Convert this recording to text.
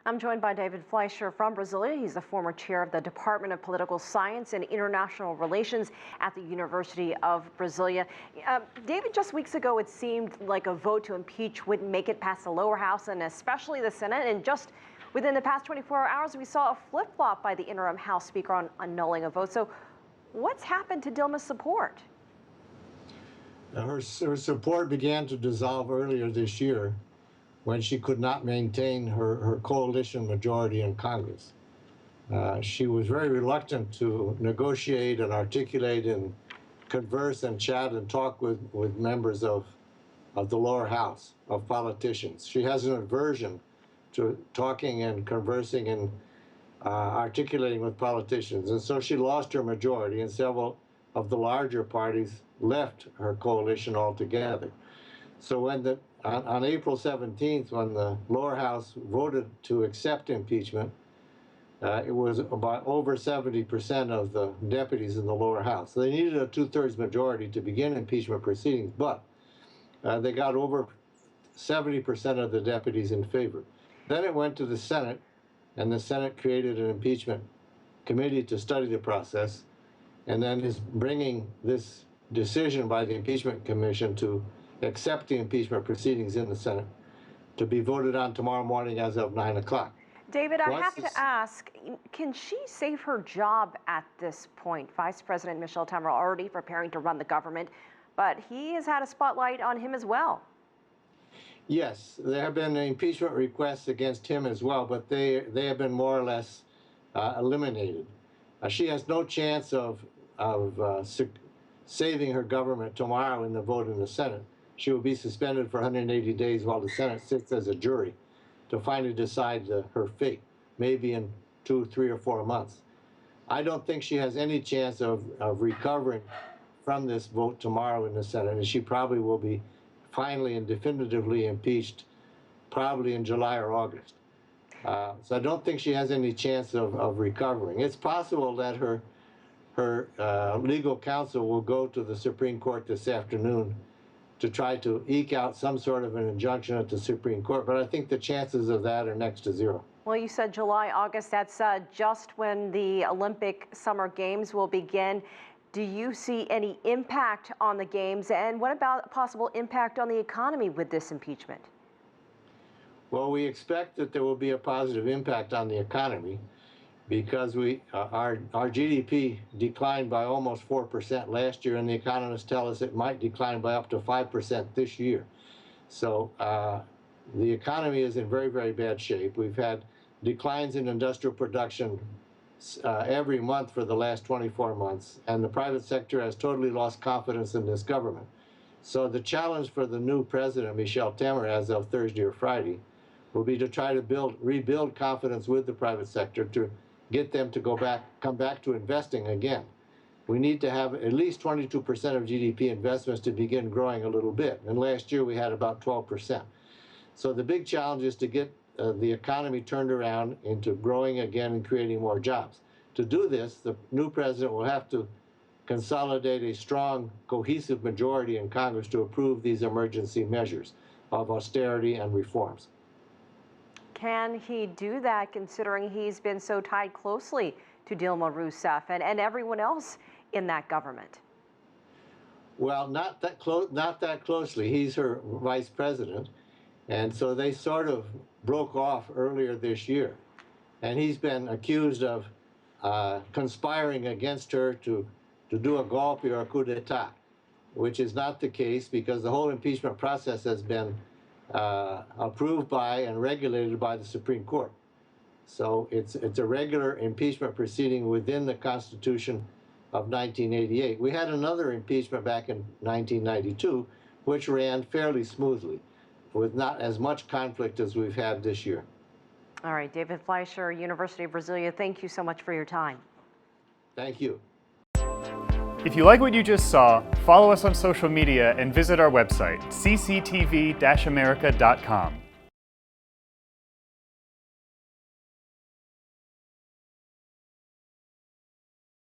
I'm joined by David Fleischer from Brasilia. He's the former chair of the Department of Political Science and International Relations at the University of Brasilia. David, just weeks ago, it seemed like a vote to impeach wouldn't make it past the lower house and especially the Senate. And just within the past 24 hours, we saw a flip-flop by the interim House Speaker on annulling a vote. So what's happened to Dilma's support? Her support began to dissolve earlier this year when she could not maintain her coalition majority in Congress. She was very reluctant to negotiate and articulate and converse and chat and talk with members of the lower house, of politicians. She has an aversion to talking and conversing and articulating with politicians. And so she lost her majority, and several of the larger parties left her coalition altogether. So when on April 17th, when the lower house voted to accept impeachment, it was about over 70% of the deputies in the lower house. So they needed a 2/3 majority to begin impeachment proceedings, but they got over 70% of the deputies in favor. Then it went to the Senate, and the Senate created an impeachment committee to study the process, and then is bringing this decision by the impeachment commission to accept the impeachment proceedings in the Senate to be voted on tomorrow morning as of 9 o'clock. David, I have to ask, can she save her job at this point? Vice President Michel Temer already preparing to run the government, but he has had a spotlight on him as well. Yes, there have been impeachment requests against him as well, but they have been more or less eliminated. She has no chance of saving her government tomorrow in the vote in the Senate. She will be suspended for 180 days while the Senate sits as a jury to finally decide her fate, maybe in 2, 3, or 4 months. I don't think she has any chance of recovering from this vote tomorrow in the Senate, and she probably will be finally and definitively impeached probably in July or August. So I don't think she has any chance of recovering. It's possible that her legal counsel will go to the Supreme Court this afternoon to try to eke out some sort of an injunction at the Supreme Court, but I think the chances of that are next to zero. Well, you said July, August, that's just when the Olympic Summer Games will begin. Do you see any impact on the Games, and what about a possible impact on the economy with this impeachment? Well, we expect that there will be a positive impact on the economy because our GDP declined by almost 4% last year, and the economists tell us it might decline by up to 5% this year. So the economy is in very, very bad shape. We've had declines in industrial production every month for the last 24 months, and the private sector has totally lost confidence in this government. So the challenge for the new president, Michel Temer, as of Thursday or Friday, will be to try to rebuild confidence with the private sector to get them to come back to investing again. We need to have at least 22% of GDP investments to begin growing a little bit. And last year we had about 12%. So the big challenge is to get the economy turned around into growing again and creating more jobs. To do this, the new president will have to consolidate a strong, cohesive majority in Congress to approve these emergency measures of austerity and reforms. Can he do that, considering he's been so tied closely to Dilma Rousseff and everyone else in that government? Well, not that closely. He's her vice president, and so they sort of broke off earlier this year. And he's been accused of conspiring against her to do a golpe or a coup d'etat, which is not the case because the whole impeachment process has been approved by and regulated by the Supreme Court. So it's a regular impeachment proceeding within the Constitution of 1988. We had another impeachment back in 1992, which ran fairly smoothly, with not as much conflict as we've had this year. All right, David Fleischer, University of Brasilia, thank you so much for your time. Thank you. If you like what you just saw, follow us on social media and visit our website, cctv-america.com.